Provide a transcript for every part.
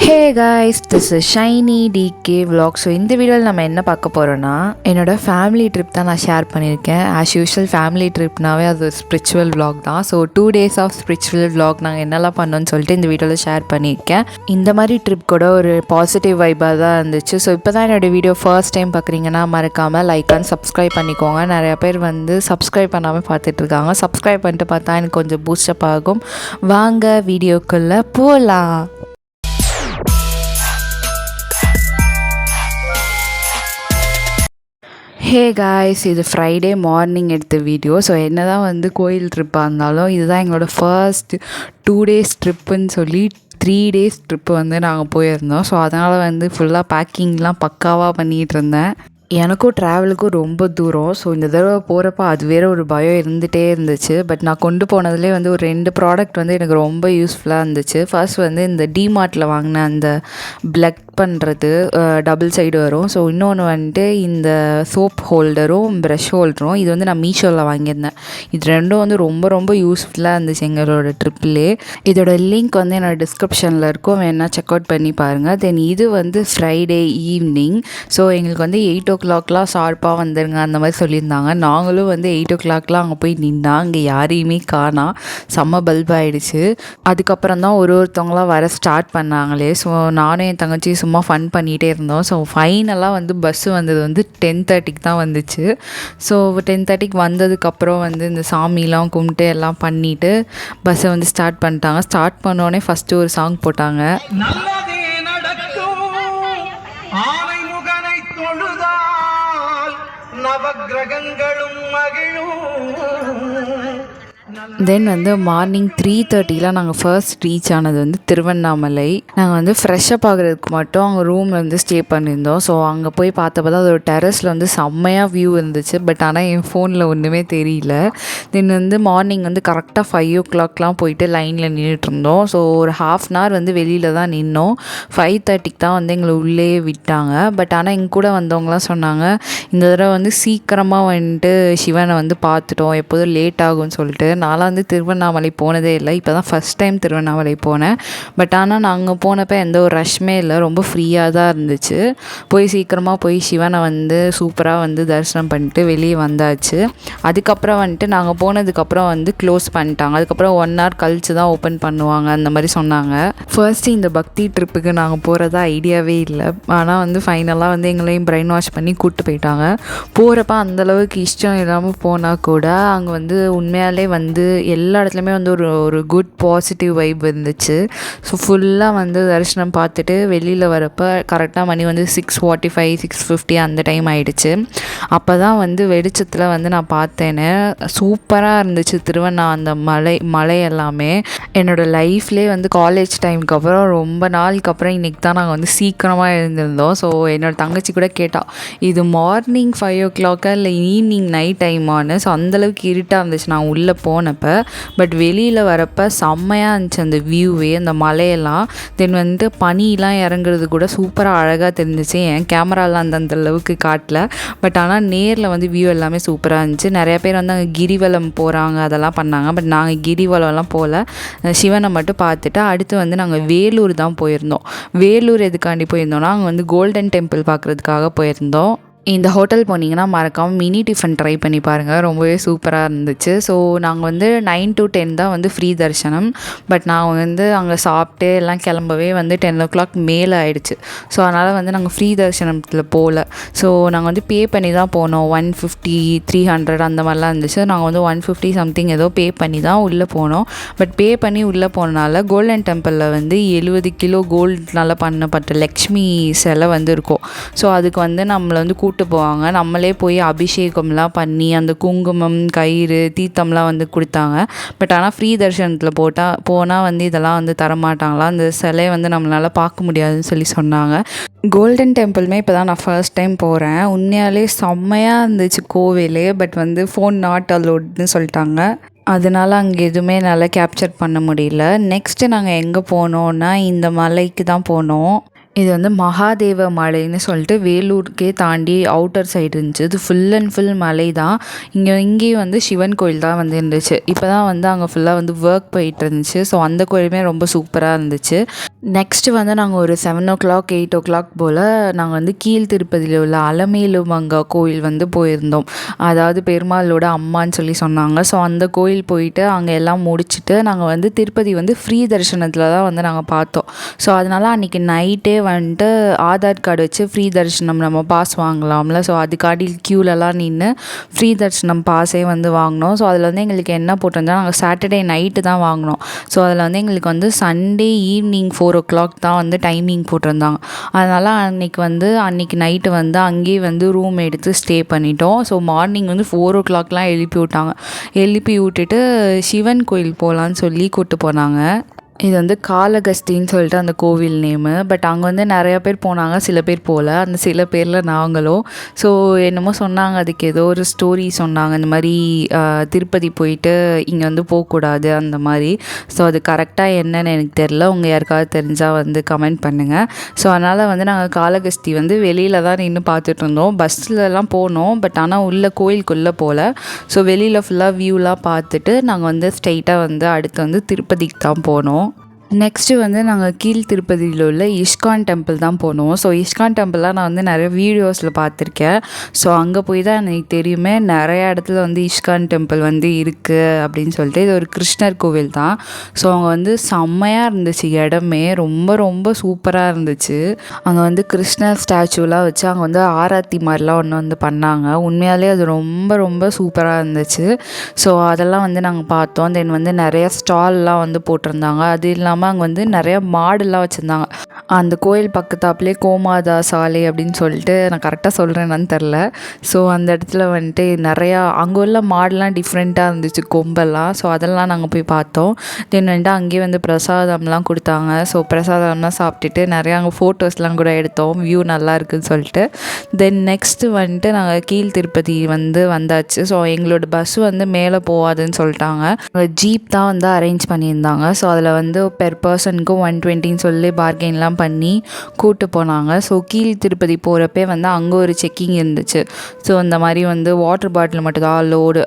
Hey guys, this is Shiny DK vlog. So இந்த வீடியோவில் நம்ம என்ன பார்க்க போகிறோன்னா, என்னோடய ஃபேமிலி ட்ரிப் தான் நான் ஷேர் பண்ணியிருக்கேன். ஆஸ் யூஷுவல் ஃபேமிலி ட்ரிப்னாவே அது ஸ்பிரிச்சுவல் vlog தான். So 2 days of spiritual vlog நாங்கள் என்னெல்லாம் பண்ணோன்னு சொல்லிட்டு இந்த வீடியோவில் ஷேர் பண்ணியிருக்கேன். இந்த மாதிரி ட்ரிப் கூட ஒரு பாசிட்டிவ் வைப்பாக தான் இருந்துச்சு. ஸோ இப்போ தான் என்னோடய வீடியோ ஃபர்ஸ்ட் டைம் பார்க்குறீங்கன்னா மறக்காமல் லைக் அண்ட் சப்ஸ்கிரைப் பண்ணிக்கோங்க. நிறையா பேர் வந்து சப்ஸ்கிரைப் பண்ணாமல் பார்த்துட்ருக்காங்க. சப்ஸ்கிரைப் பண்ணிட்டு பார்த்தா எனக்கு கொஞ்சம் பூஸ்டப் ஆகும். வாங்க வீடியோக்குள்ளே போகலாம். ஹே காய்ஸ், இது ஃப்ரைடே மார்னிங் எடுத்த வீடியோ. ஸோ என்ன தான் வந்து கோயில் ட்ரிப்பாக இருந்தாலும் இதுதான் எங்களோட ஃபர்ஸ்ட் 2 days ட்ரிப்புன்னு சொல்லி 3 days ட்ரிப்பு வந்து நாங்கள் போயிருந்தோம். ஸோ அதனால் வந்து ஃபுல்லாக பேக்கிங்லாம் பக்காவாக பண்ணிகிட்டு இருந்தேன். எனக்கும் ட்ராவலுக்கும் ரொம்ப தூரம். ஸோ இந்த தடவை போகிறப்ப அது வேறு ஒரு பயம் இருந்துகிட்டே இருந்துச்சு. பட் நான் கொண்டு போனதுலேயே வந்து ஒரு 2 ப்ராடக்ட் வந்து எனக்கு ரொம்ப யூஸ்ஃபுல்லாக இருந்துச்சு. ஃபர்ஸ்ட் வந்து இந்த டிமார்ட்டில் வாங்கின அந்த பிளக் பண்ணுறது டபுள் சைடு வரும். ஸோ இன்னொன்று வந்துட்டு இந்த சோப் ஹோல்டரும் ப்ரஷ் ஹோல்டரும் இது வந்து நான் மீஷோவில் வாங்கியிருந்தேன். இது ரெண்டும் வந்து ரொம்ப ரொம்ப யூஸ்ஃபுல்லாக இருந்துச்சு எங்களோட ட்ரிப்லே. இதோட லிங்க் வந்து என்னோடய டிஸ்கிரிப்ஷனில் இருக்கும், வேணால் செக் அவுட் பண்ணி பாருங்கள். தென் இது வந்து ஃப்ரைடே ஈவினிங். ஸோ எங்களுக்கு வந்து 8 o'clockலாம் ஷார்ப்பாக வந்துருங்க அந்த மாதிரி சொல்லியிருந்தாங்க. நாங்களும் வந்து 8 o'clockலாம் அங்கே போய் நின்னா அங்கே யாரையுமே காணா. செம்ம பல்ப் ஆகிடுச்சு. அதுக்கப்புறம் தான் ஒருத்தவங்களாம் வர ஸ்டார்ட் பண்ணாங்களே. ஸோ நானும் என் தங்கச்சி சும்மா ஃபன் பண்ணிகிட்டே இருந்தோம். ஸோ ஃபைனலாக வந்து பஸ்ஸு வந்தது வந்து 10:30க்கு தான் வந்துச்சு. ஸோ 10:30க்கு வந்ததுக்கப்புறம் வந்து இந்த சாமிலாம் கும்பிட்டு எல்லாம் பண்ணிவிட்டு பஸ்ஸை வந்து ஸ்டார்ட் பண்ணிட்டாங்க. ஸ்டார்ட் பண்ணோடனே ஃபஸ்ட்டு ஒரு சாங் போட்டாங்க. நவக்கிரகங்களும் மகிழும். தென் வந்து மார்னிங் 3:30லாம் நாங்கள் ஃபர்ஸ்ட் ரீச் ஆனது வந்து திருவண்ணாமலை. நாங்கள் வந்து ஃப்ரெஷ்ஷப் ஆகிறதுக்கு மட்டும் அங்கே ரூமில் வந்து ஸ்டே பண்ணியிருந்தோம். ஸோ அங்கே போய் பார்த்தப்ப தான் அதோட டெரஸில் வந்து செம்மையாக வியூ இருந்துச்சு. பட் ஆனால் என் ஃபோனில் ஒன்றுமே தெரியல. தென் வந்து மார்னிங் வந்து கரெக்டாக 5 o'clockலாம் போயிட்டு லைனில் நின்றுட்டு இருந்தோம். ஸோ ஒரு 1/2 hour வந்து வெளியில் தான் நின்னோம். 5:30க்கு தான் வந்து எங்களை உள்ளே விட்டாங்க. பட் ஆனால் எங்கள் கூட வந்தவங்களாம் சொன்னாங்க, இந்த தடவை வந்து சீக்கிரமாக வந்துட்டு சிவனை வந்து பார்த்துட்டோம், எப்போதும் லேட் ஆகும்னு சொல்லிட்டு. நான்லாம் வந்து திருவண்ணாமலை போனதே இல்லை, இப்போ தான் ஃபஸ்ட் டைம் திருவண்ணாமலை போனேன். பட் ஆனால் நாங்கள் போனப்போ எந்த ஒரு ரஷ்மே இல்லை, ரொம்ப ஃப்ரீயாக தான் இருந்துச்சு. போய் சீக்கிரமாக போய் சிவனை வந்து சூப்பராக வந்து தரிசனம் பண்ணிட்டு வெளியே வந்தாச்சு. அதுக்கப்புறம் வந்துட்டு நாங்கள் போனதுக்கப்புறம் வந்து க்ளோஸ் பண்ணிட்டாங்க. அதுக்கப்புறம் 1 hour கழித்து தான் ஓப்பன் பண்ணுவாங்க அந்த மாதிரி சொன்னாங்க. ஃபர்ஸ்ட்டு இந்த பக்தி ட்ரிப்புக்கு நாங்கள் போகிறதா ஐடியாவே இல்லை. ஆனால் வந்து ஃபைனலாக வந்து எங்களையும் பிரெயின் வாஷ் பண்ணி கூப்பிட்டு போயிட்டாங்க. போகிறப்ப அந்தளவுக்கு இஷ்டம் இல்லாமல் போனால் கூட அங்கே வந்து உண்மையாலே வந்து எல்லா இடத்துலையுமே வந்து ஒரு குட் பாசிட்டிவ் வைப் இருந்துச்சு. ஸோ ஃபுல்லாக வந்து தரிசனம் பார்த்துட்டு வெளியில் வரப்போ கரெக்டாக மணி வந்து 6:45 6:50 அந்த டைம் ஆகிடுச்சு. அப்போ தான் வந்து வெளிச்சத்தில் வந்து நான் பார்த்தேன்னு சூப்பராக இருந்துச்சு அந்த மலை எல்லாமே. என்னோடய லைஃப்லேயே வந்து காலேஜ் டைமுக்கு அப்புறம் ரொம்ப நாளுக்கு அப்புறம் இன்றைக்கி தான் நாங்கள் வந்து சீக்கிரமாக எழுந்திருந்தோம். ஸோ என்னோடய தங்கச்சி கூட கேட்டால், இது மார்னிங் 5 o'clock இல்லை ஈவினிங் நைட் டைமானு. ஸோ அந்தளவுக்கு இருட்டாக இருந்துச்சு நான் உள்ளே போனப்போ. பட் வெளியில் வரப்போ செம்மையாக இருந்துச்சு அந்த வியூவே, அந்த மலையெல்லாம். தென் வந்து பனிலாம் இறங்குறது கூட சூப்பராக அழகாக தெரிஞ்சிச்சு. என் கேமராவில் அந்த அளவுக்கு காட்டல. பட் ஆனால் நேரில் வந்து வியூ எல்லாமே சூப்பராக இருந்துச்சு. நிறைய பேர் வந்து அங்கே கிரிவலம் போகிறாங்க, அதெல்லாம் பண்ணாங்க. பட் நாங்கள் கிரிவலம்லாம் போகல, சிவனை மட்டும் பார்த்துட்டு அடுத்து வந்து நாங்கள் வேலூர் தான் போயிருந்தோம். வேலூர் எதுக்காண்டி போயிருந்தோம்னா அங்கே வந்து கோல்டன் டெம்பிள் பார்க்குறதுக்காக போயிருந்தோம். இந்த ஹோட்டல் போனீங்கன்னா மறக்காமல் மினி டிஃபன் ட்ரை பண்ணி பாருங்கள், ரொம்பவே சூப்பராக இருந்துச்சு. ஸோ நாங்கள் வந்து 9 to 10 தான் வந்து ஃப்ரீ தரிசனம். பட் நாங்கள் வந்து அங்கே சாப்பிட்டு எல்லாம் கிளம்பவே வந்து 10 o'clock மேலே ஆகிடுச்சு. ஸோ அதனால் வந்து நாங்கள் ஃப்ரீ தரிசனத்தில் போகல. ஸோ நாங்கள் வந்து பே பண்ணி தான் போனோம். 150 300 அந்த மாதிரிலாம் இருந்துச்சு. நாங்கள் வந்து 150 சம்திங் ஏதோ பே பண்ணி தான் உள்ளே போனோம். பட் பே பண்ணி உள்ளே போனனால கோல்டன் டெம்பிளில் வந்து 70 கிலோ கோல்ட்னால் பண்ணப்பட்ட லக்ஷ்மி சிலை வந்து இருக்கும். ஸோ அதுக்கு வந்து நம்மளை வந்து கூப்பிட்டு போவாங்க. நம்மளே போய் அபிஷேகம்லாம் பண்ணி அந்த குங்குமம் கயிறு தீர்த்தம்லாம் வந்து கொடுத்தாங்க. பட் ஆனால் ஃப்ரீ தரிசனத்தில் போனால் வந்து இதெல்லாம் வந்து தரமாட்டாங்களா, அந்த சிலையை வந்து நம்மளால் பார்க்க முடியாதுன்னு சொல்லி சொன்னாங்க. கோல்டன் டெம்பிளுமே இப்போ தான் நான் ஃபர்ஸ்ட் டைம் போகிறேன். உண்மையாலே செம்மையாக இருந்துச்சு கோவிலே. பட் வந்து ஃபோன் நாட் அலோட்னு சொல்லிட்டாங்க. அதனால் அங்கே எதுவுமே நல்லா கேப்சர் பண்ண முடியல. நெக்ஸ்ட்டு நாங்கள் எங்கே போனோன்னா இந்த மலைக்கு தான் போனோம். இது வந்து மகாதேவ மலைன்னு சொல்லிட்டு வேலூருக்கே தாண்டி அவுட்டர் சைடு இருந்துச்சு. இது ஃபுல் அண்ட் ஃபுல் மலை தான். இங்கேயும் வந்து சிவன் கோயில் தான் வந்து இருந்துச்சு. இப்போ தான் வந்து அங்கே ஃபுல்லாக வந்து ஒர்க் போயிட்டு இருந்துச்சு. ஸோ அந்த கோயிலுமே ரொம்ப சூப்பராக இருந்துச்சு. நெக்ஸ்ட்டு வந்து நாங்கள் ஒரு 7:00 8:00 போல் நாங்கள் வந்து கீழ் திருப்பதியில் உள்ள அலமேலுமங்கா கோயில் வந்து போயிருந்தோம். அதாவது பெருமாளோட அம்மான்னு சொல்லி சொன்னாங்க. ஸோ அந்த கோயில் போயிட்டு அங்கே எல்லாம் முடிச்சுட்டு நாங்கள் வந்து திருப்பதி வந்து ஃப்ரீ தரிசனத்தில் தான் வந்து நாங்கள் பார்த்தோம். ஸோ அதனால் அன்றைக்கி நைட்டே வந்துட்டு ஆதார் கார்டு வச்சு ஃப்ரீ தரிசனம் நம்ம பாஸ் வாங்கலாம்ல. ஸோ அதுக்காடி க்யூலெலாம் நின்று ஃப்ரீ தரிசனம் பாஸே வந்து வாங்கினோம். ஸோ அதில் வந்து எங்களுக்கு என்ன போட்டிருந்தா நாங்கள் சாட்டர்டே நைட்டு தான் வாங்கினோம். ஸோ அதில் வந்து எங்களுக்கு வந்து சண்டே ஈவினிங் 4:00 தான் வந்து டைமிங் போட்டிருந்தாங்க. அதனால் அன்றைக்கி நைட்டு வந்து அங்கேயே வந்து ரூம் எடுத்து ஸ்டே பண்ணிட்டோம். ஸோ மார்னிங் வந்து 4:00 எழுப்பி விட்டாங்க. எழுப்பி விட்டுட்டு சிவன் கோயில் போகலான்னு சொல்லி கூப்பிட்டு போனாங்க. இது வந்து காளகஸ்தின்னு சொல்லிட்டு அந்த கோவில் நேமு. பட் அங்கே வந்து நிறையா பேர் போனாங்க, சில பேர் போகல. அந்த சில பேரில் நாங்களும். ஸோ என்னமோ சொன்னாங்க, அதுக்கு ஏதோ ஒரு ஸ்டோரி சொன்னாங்க, இந்த மாதிரி திருப்பதி போயிட்டு இங்கே வந்து போகக்கூடாது அந்த மாதிரி. ஸோ அது கரெக்டாக என்னன்னு எனக்கு தெரில. உங்கள் யாருக்காவது தெரிஞ்சால் வந்து கமெண்ட் பண்ணுங்கள். ஸோ அதனால் வந்து நாங்கள் காளகஸ்தி வந்து வெளியில் தான் நின்று பார்த்துட்டு இருந்தோம். பஸ்ஸிலலாம் போனோம், பட் ஆனால் உள்ள கோயிலுக்குள்ளே போகல. ஸோ வெளியில் ஃபுல்லாக வியூலாம் பார்த்துட்டு நாங்கள் வந்து ஸ்ட்ரெயிட்டாக வந்து அடுத்து வந்து திருப்பதிக்கு தான் போனோம். நெக்ஸ்ட்டு வந்து நாங்கள் கீழ் திருப்பதியில் உள்ள இஸ்கான் டெம்பிள் தான் போனோம். ஸோ இஸ்கான் டெம்பிள்லாம் நான் வந்து நிறைய வீடியோஸில் பார்த்துருக்கேன். ஸோ அங்கே போய் தான் எனக்கு தெரியுமே நிறையா இடத்துல வந்து இஸ்கான் டெம்பிள் வந்து இருக்குது அப்படின்னு சொல்லிட்டு. இது ஒரு கிருஷ்ணர் கோவில் தான். ஸோ அங்கே வந்து செம்மையாக இருந்துச்சு, இடமே ரொம்ப ரொம்ப சூப்பராக இருந்துச்சு. அங்கே வந்து கிருஷ்ணர் ஸ்டாச்சுலாம் வச்சு அங்கே வந்து ஆராத்தி மாதிரிலாம் ஒன்று வந்து பண்ணாங்க. உண்மையாலே அது ரொம்ப ரொம்ப சூப்பராக இருந்துச்சு. ஸோ அதெல்லாம் வந்து நாங்கள் பார்த்தோம். தென் வந்து நிறையா ஸ்டால்லாம் வந்து போட்டிருந்தாங்க. அது இல்லாமல் அங்கே வந்து நிறையா மாடுலாம் வச்சுருந்தாங்க. அந்த கோயில் பக்கத்தாப்புலேயே கோமாதா சாலை அப்படின்னு சொல்லிட்டு, நான் கரெக்டாக சொல்கிறேன்னு தெரில. ஸோ அந்த இடத்துல வந்துட்டு நிறையா அங்கே உள்ள மாடுலாம் டிஃப்ரெண்ட்டாக இருந்துச்சு, கொம்பெல்லாம். ஸோ அதெல்லாம் நாங்கள் போய் பார்த்தோம். தென் வந்துட்டு அங்கேயே வந்து பிரசாதம்லாம் கொடுத்தாங்க. ஸோ பிரசாதம்லாம் சாப்பிட்டுட்டு நிறையா அங்கே ஃபோட்டோஸ்லாம் கூட எடுத்தோம், வியூ நல்லா இருக்குதுன்னு சொல்லிட்டு. தென் நெக்ஸ்ட்டு வந்துட்டு நாங்கள் கீழ் திருப்பதி வந்து வந்தாச்சு. ஸோ எங்களோட பஸ் வந்து மேலே போகாதுன்னு சொல்லிட்டாங்க. ஜீப் தான் வந்து அரேஞ்ச் பண்ணியிருந்தாங்க. ஸோ அதில் வந்து பெர் பர்சனுக்கு 120 சொல்லி பார்கெயின்லாம் பண்ணி கூப்பிட்டு போனாங்க. ஸோ கீழ் திருப்பதி போகிறப்பே வந்து அங்கே ஒரு செக்கிங் இருந்துச்சு. ஸோ இந்த மாதிரி வந்து வாட்டர் பாட்டில் மட்டும் தான் அலோடு,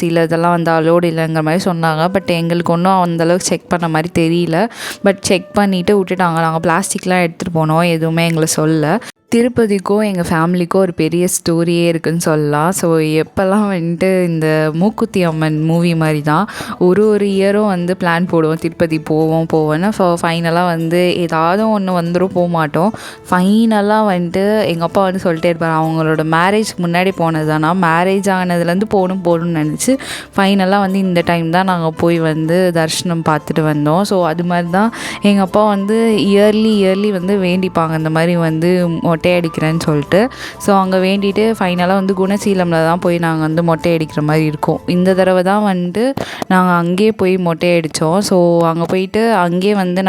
சில இதெல்லாம் வந்து அலோடு இல்லைங்கிற மாதிரி சொன்னாங்க. பட் எங்களுக்கு ஒன்றும் அந்தளவுக்கு செக் பண்ண மாதிரி தெரியல. பட் செக் பண்ணிவிட்டு விட்டுட்டாங்க. நாங்கள் பிளாஸ்டிக்லாம் எடுத்துகிட்டு போனோம், எதுவுமே எங்களை சொல்ல. திருப்பதிக்கும் எங்கள் ஃபேமிலிக்கும் ஒரு பெரிய ஸ்டோரியே இருக்குதுன்னு சொல்லலாம். ஸோ எப்போல்லாம் வந்துட்டு இந்த மூக்குத்தி அம்மன் மூவி மாதிரி தான் ஒரு இயரும் வந்து பிளான் போடுவோம், திருப்பதி போவோன்னு. ஸோ ஃபைனலாக வந்து ஏதாவது ஒன்று வந்துடும், போக மாட்டோம். ஃபைனலாக வந்துட்டு எங்கள் அப்பா வந்து சொல்லிட்டே இருப்பார், அவங்களோட மேரேஜ்க்கு முன்னாடி போனது தானா, மேரேஜ் ஆனதுலேருந்து போகணும்னு நினச்சி ஃபைனலாக வந்து இந்த டைம் தான் நாங்கள் போய் வந்து தரிசனம் பார்த்துட்டு வந்தோம். ஸோ அது மாதிரி தான் எங்கள் அப்பா வந்து இயர்லி வந்து வேண்டிப்பாங்க, இந்த மாதிரி வந்து மொட்டை அடிக்கிறேன்னு சொல்லிட்டு. ஸோ அங்கே வேண்டிட்டு ஃபைனலாக வந்து குணசீலமில் தான் போய் நாங்கள் வந்து மொட்டை அடிக்கிற மாதிரி இருக்கும். இந்த தடவை தான் வந்துட்டு நாங்கள் அங்கேயே போய் மொட்டை அடித்தோம். ஸோ அங்கே போயிட்டு அங்கேயே வந்து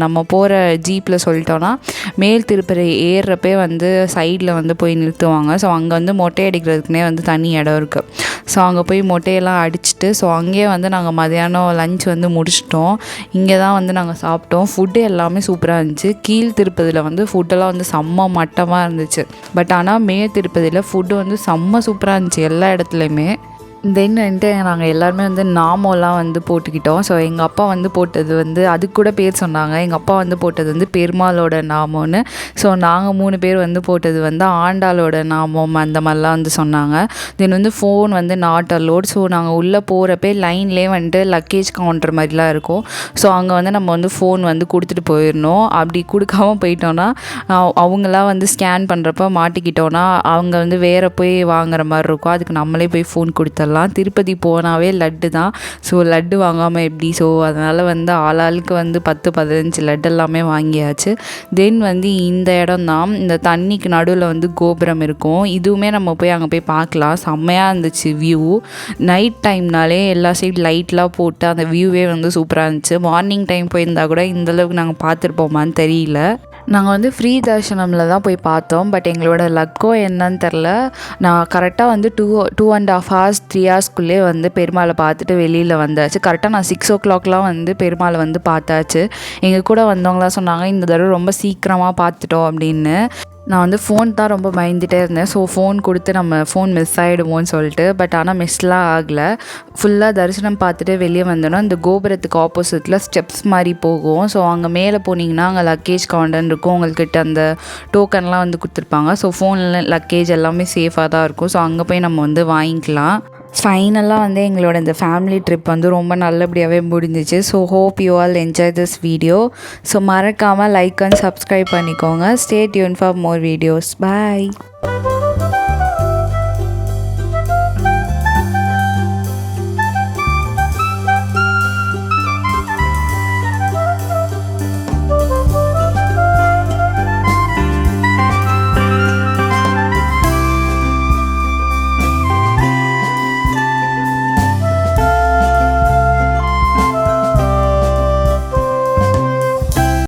நம்ம போகிற ஜீப்பில் சொல்லிட்டோன்னா மேல் திருப்பதி ஏறுறப்பே வந்து சைடில் வந்து போய் நிறுத்துவாங்க. ஸோ அங்கே வந்து மொட்டை அடிக்கிறதுக்குனே வந்து தனி இடம் இருக்குது. ஸோ அங்கே போய் மொட்டையெல்லாம் அடிச்சுட்டு ஸோ அங்கேயே வந்து நாங்கள் மதியானம் லஞ்ச் வந்து முடிச்சிட்டோம். இங்கே தான் வந்து நாங்கள் சாப்பிட்டோம். ஃபுட்டு எல்லாமே சூப்பராக இருந்துச்சு. கீழ் திருப்பதியில் வந்து ஃபுட்டெல்லாம் வந்து செம்ம மட்டமாக இருந்துச்சு. பட் ஆனால் மேல் திருப்பதியில் ஃபுட்டு வந்து செம்ம சூப்பராக இருந்துச்சு எல்லா இடத்துலையுமே. தென் வந்துட்டு நாங்கள் எல்லாருமே வந்து நாமோலாம் வந்து போட்டுக்கிட்டோம். ஸோ எங்கள் அப்பா வந்து போட்டது வந்து அதுக்கு கூட பேர் சொன்னாங்க. எங்கள் அப்பா வந்து போட்டது வந்து பெருமாளோட நாமோன்னு. ஸோ நாங்கள் 3 பேர் வந்து போட்டது வந்து ஆண்டாளோட நாமம் அந்த மாதிரிலாம் வந்து சொன்னாங்க. தென் வந்து ஃபோன் வந்து நாட் அலோட். ஸோ நாங்கள் உள்ளே போகிறப்பே லைன்லேயே வந்துட்டு லக்கேஜ் கவுண்டர் மாதிரிலாம் இருக்கும். ஸோ அங்கே வந்து நம்ம வந்து ஃபோன் வந்து கொடுத்துட்டு போயிடணும். அப்படி கொடுக்காம போயிட்டோன்னா அவங்களாம் வந்து ஸ்கேன் பண்ணுறப்ப மாட்டிக்கிட்டோன்னா அவங்க வந்து வேறு போய் வாங்குற மாதிரி இருக்கும். அதுக்கு நம்மளே போய் ஃபோன் கொடுத்துடலாம். திருப்பதி போனாவே லட்டு தான். ஸோ லட்டு வாங்காமல் எப்படி? ஸோ அதனால் வந்து ஆளாளுக்கு வந்து 10-15 லட்டு எல்லாமே வாங்கியாச்சு. தென் வந்து இந்த இடம் தான், இந்த தண்ணிக்கு நடுவில் வந்து கோபுரம் இருக்கும். இதுவுமே நம்ம போய் அங்கே போய் பார்க்கலாம். செம்மையாக இருந்துச்சு வியூ. நைட் டைம்னாலே எல்லா சைடு லைட்லாம் போட்டு அந்த வியூவே வந்து சூப்பராக இருந்துச்சு. மார்னிங் டைம் போயிருந்தால் கூட இந்தளவுக்கு நாங்கள் பார்த்துருப்போமான்னு தெரியல. நாங்கள் வந்து ஃப்ரீ தர்ஷனமில் தான் போய் பார்த்தோம். பட் எங்களோட லக்கோ என்னன்னு தெரில, நான் கரெக்டாக வந்து 2.5 ஹவர்ஸ் 3 ஹவர்ஸ்க்குள்ளே வந்து பெருமாளை பார்த்துட்டு வெளியில் வந்தாச்சு. கரெக்டாக நான் 6 o'clockலாம் வந்து பெருமாளை வந்து பார்த்தாச்சு. எங்கள் கூட வந்தவங்களாம் சொன்னாங்க, இந்த தடவை ரொம்ப சீக்கிரமாக பார்த்துட்டோம் அப்படின்னு. நான் வந்து ஃபோன் தான் ரொம்ப பயந்துகிட்டே இருந்தேன். ஸோ ஃபோன் கொடுத்து நம்ம ஃபோன் மிஸ் ஆகிடுமோன்னு சொல்லிட்டு. பட் ஆனால் மிஸ்லாம் ஆகலை. ஃபுல்லாக தரிசனம் பார்த்துட்டு வெளியே வந்தோன்னா இந்த கோபுரத்துக்கு ஆப்போசிட்டில் ஸ்டெப்ஸ் மாதிரி போகும். ஸோ அங்கே மேலே போனீங்கன்னா அங்கே லக்கேஜ் கவுண்டர் இருக்கும். உங்கள்கிட்ட அந்த டோக்கன்லாம் வந்து கொடுத்துருப்பாங்க. ஸோ ஃபோனில் லக்கேஜ் எல்லாமே சேஃபாக தான் இருக்கும். ஸோ அங்கே போய் நம்ம வந்து வாங்கிக்கலாம். ஃபைனலாக வந்து எங்களோட இந்த ஃபேமிலி ட்ரிப் வந்து ரொம்ப நல்லபடியாகவே முடிஞ்சிச்சு. So hope you all enjoy this video. So மறக்காமல் லைக் அண்ட் சப்ஸ்கிரைப் பண்ணிக்கோங்க. Stay tune for more videos. Bye.